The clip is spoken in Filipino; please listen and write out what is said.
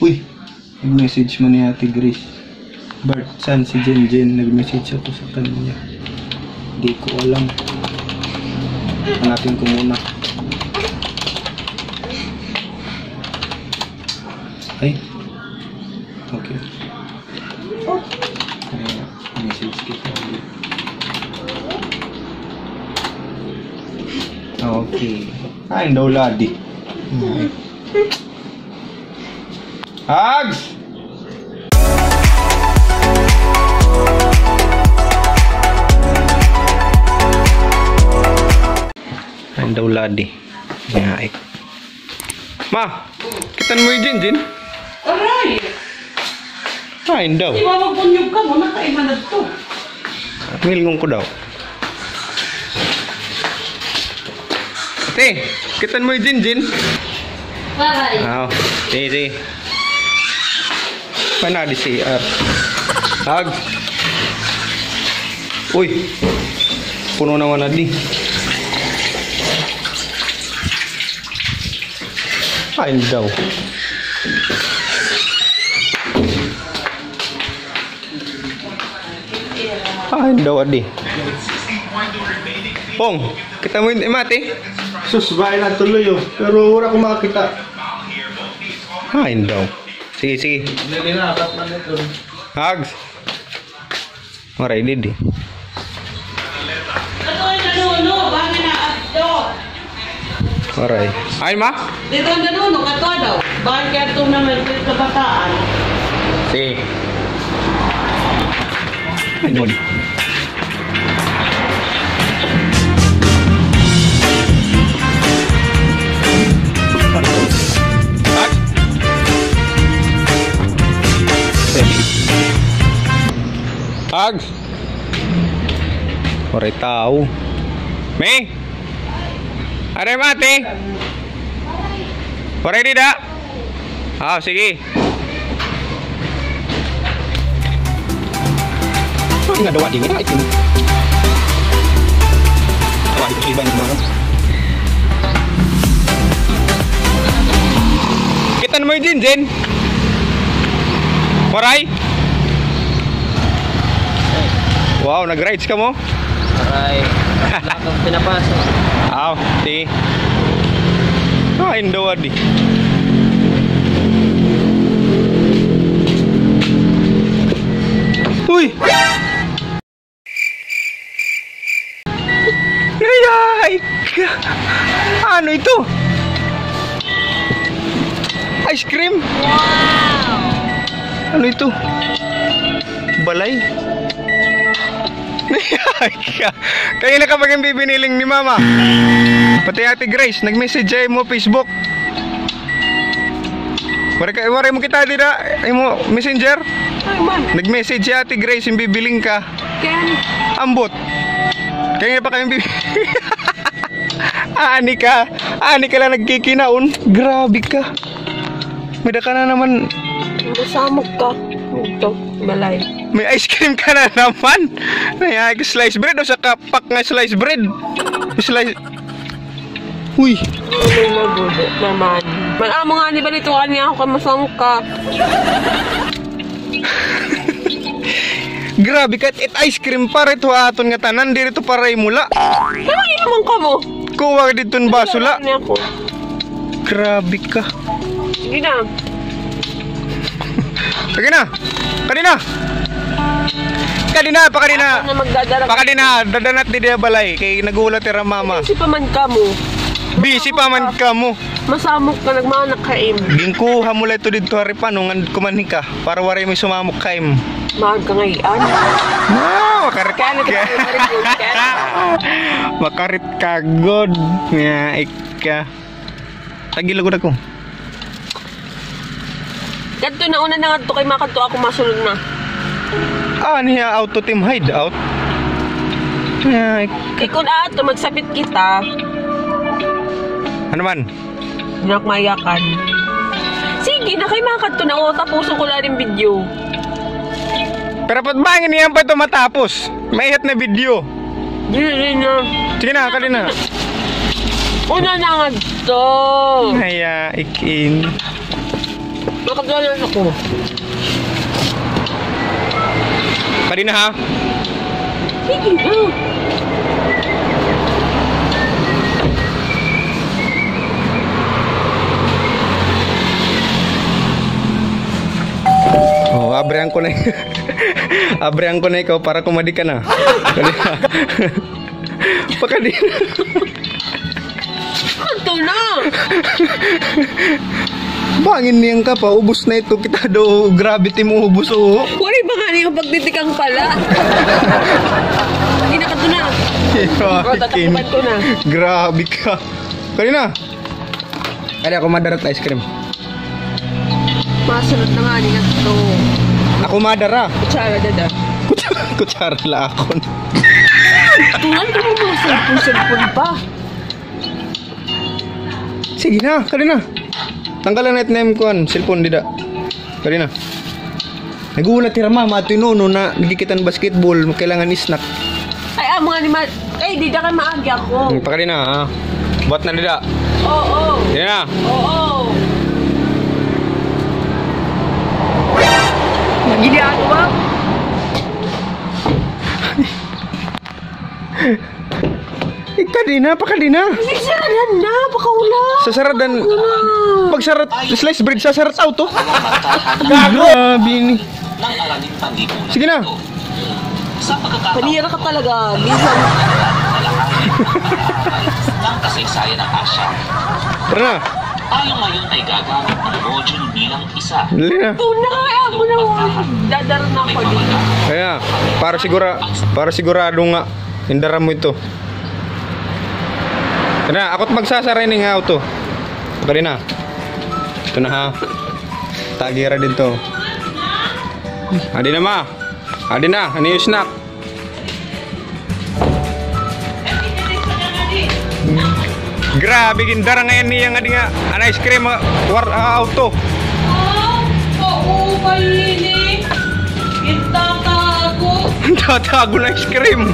Uy, nag-message mo ni Ate Grace. Bart, saan si Jen? Nag-message ako sa kanya. Hindi ko alam. Hanapin ko muna. Ay. Okay. Message kita ulit. Okay. Ay, daw ladi. Hugs! Ay, daw ladi. Ngaik. Ma! Kitan mo yung Jin? Aray! Ay, daw. Di ba magbunyog ka mo? Nakaima na ito. Milngong ko daw. Ate, kitan mo yung Jin? Aray! Oo. Sige. Mana di CR? Hag. Uy. Puno naman na di. Ay, daw. Ay, daw adi. Pong, kita mo yung mati? Sus, bahay na tuloy oh. Pero wala akong makakita. Ay, daw. Sige. Hindi na, apat na ito. Hugs. Maray, di. Ito ay nanuno. Bangin na ato. Maray. Ay, ma? Dito ang nanuno. Kato daw. Bangin ka ito naman sa kabataan. Sige. Ay, doon. Hugs. Maray tao. May? Aray mati? Maray di da? Sige. Nga dawa din nga itin. Dawa dito sa iba ng mga. Kitan mo yung Jin? Maray? Wow, nag-rides ka mo? Aray, lahat ng pinapasok. Sige. Kain daw adi. Uy! Nayay ka! Ano ito? Ice cream? Wow! Ano ito? Balay? Kaya na kapag yung bibiniling ni Mama. Pati Ate Grace, nag-message ay mo Facebook. Waray mo kita dira, ay mo messenger. Ay man. Nag-message si Ate Grace yung bibiling ka. Ken. Ambot. Kaya pa kayong bibiling. Ani ka lang nagkikinaon. Grabe ka. May ka na naman. Masamog ka. Ito, balay. May ice cream ka na naman. May slice bread o sa kapak nga slice bread. Slice. Uy. Ano magulo naman. Malamo nga ni balituan niya ako kay masamog ka. Grabe ka, it ice cream pa rito aton nga tanan, dito para imula. Ano naman ka mo? Kuha dito ng basula. Ano ako? Grabe ka. Sige na. Sige na. Kanina. Ako na magdadara. Dadanat di dia balay kay nagulat tira Mama. Busy pa man ka mo. Busy pa man ka mo. Masamok ka nagmanak kaim. Gingkuha mo ito dito hari pa nung kumanhi ka para waray mo sumamok kaim. Mahal ka ngayon. Makarit Kaya ka. Makarit ka god. Nga ika. Tagilagod ako. Ganto na una na nga to kay makanto ako masulod na. Niya auto team hideout. Nga ika. Kay kung ato magsapit kita, Ano man? nakmayakan. Sige na kay makanto na o tapuso ko lang yung video. Pero pat bangin niyan pa ito matapos. Maihat na video. Dili na. Sige na, kanina. Una na nga to. Haya, ikin. Baka Nakagalan ako. Kanina ha? Sige na. Oh, abrehan ko na. Abrehan ko na ikaw para kumadi ka na. Kanina. Pakadina. Ito na. Bangin niyan ka pa, ubos na ito. Kita do, gravity mo ubos oh. Wari ba nga niyo pagtitikang pala? Hindi na ka ito na. O, tatapukan ko na. Grabe ka. Kanina. Kaya ako madarat ice cream. Masunod na nga niya ito. Ako madara. Kutsara, dada. Kutsara la ako. Tunan ka mo mga cellphone pa. Sige na, kanina. Tanggalan na name ko an, cellphone dida. Kanina. Nagulat tira mama ato no na nagikitan basketball, kailangan snack. Ay, mga animal. Ay, di da ka maagi ako. Pa kanina ha. Buat na dida. Oo. Dida na. Oo. Ginagawa. Kadina, pa kadina. Saradan na, baka wala. Sa saradan. Pag sarat, slice bread sa sarat auto. Grabe ni. Sige na. Panira ka talaga. Minsan. ng kasaysayan ng Asya. Tara na. Tayo ngayon ay gagamit ng module bilang isa. Dali na. Doon na kaya mo na. Dadar na ako dito. Kaya, para sigurado nga. Hindara mo ito. Tara, ako't magsasara ng auto. Dali na. Ito na ha. Tagira dito. Adi na ma. Adi na. Ano yung snack? Grabe, gindara ngayon niya nga di nga. An ice cream, auto. Oo, mainit. Itatago. Tatago na ice cream.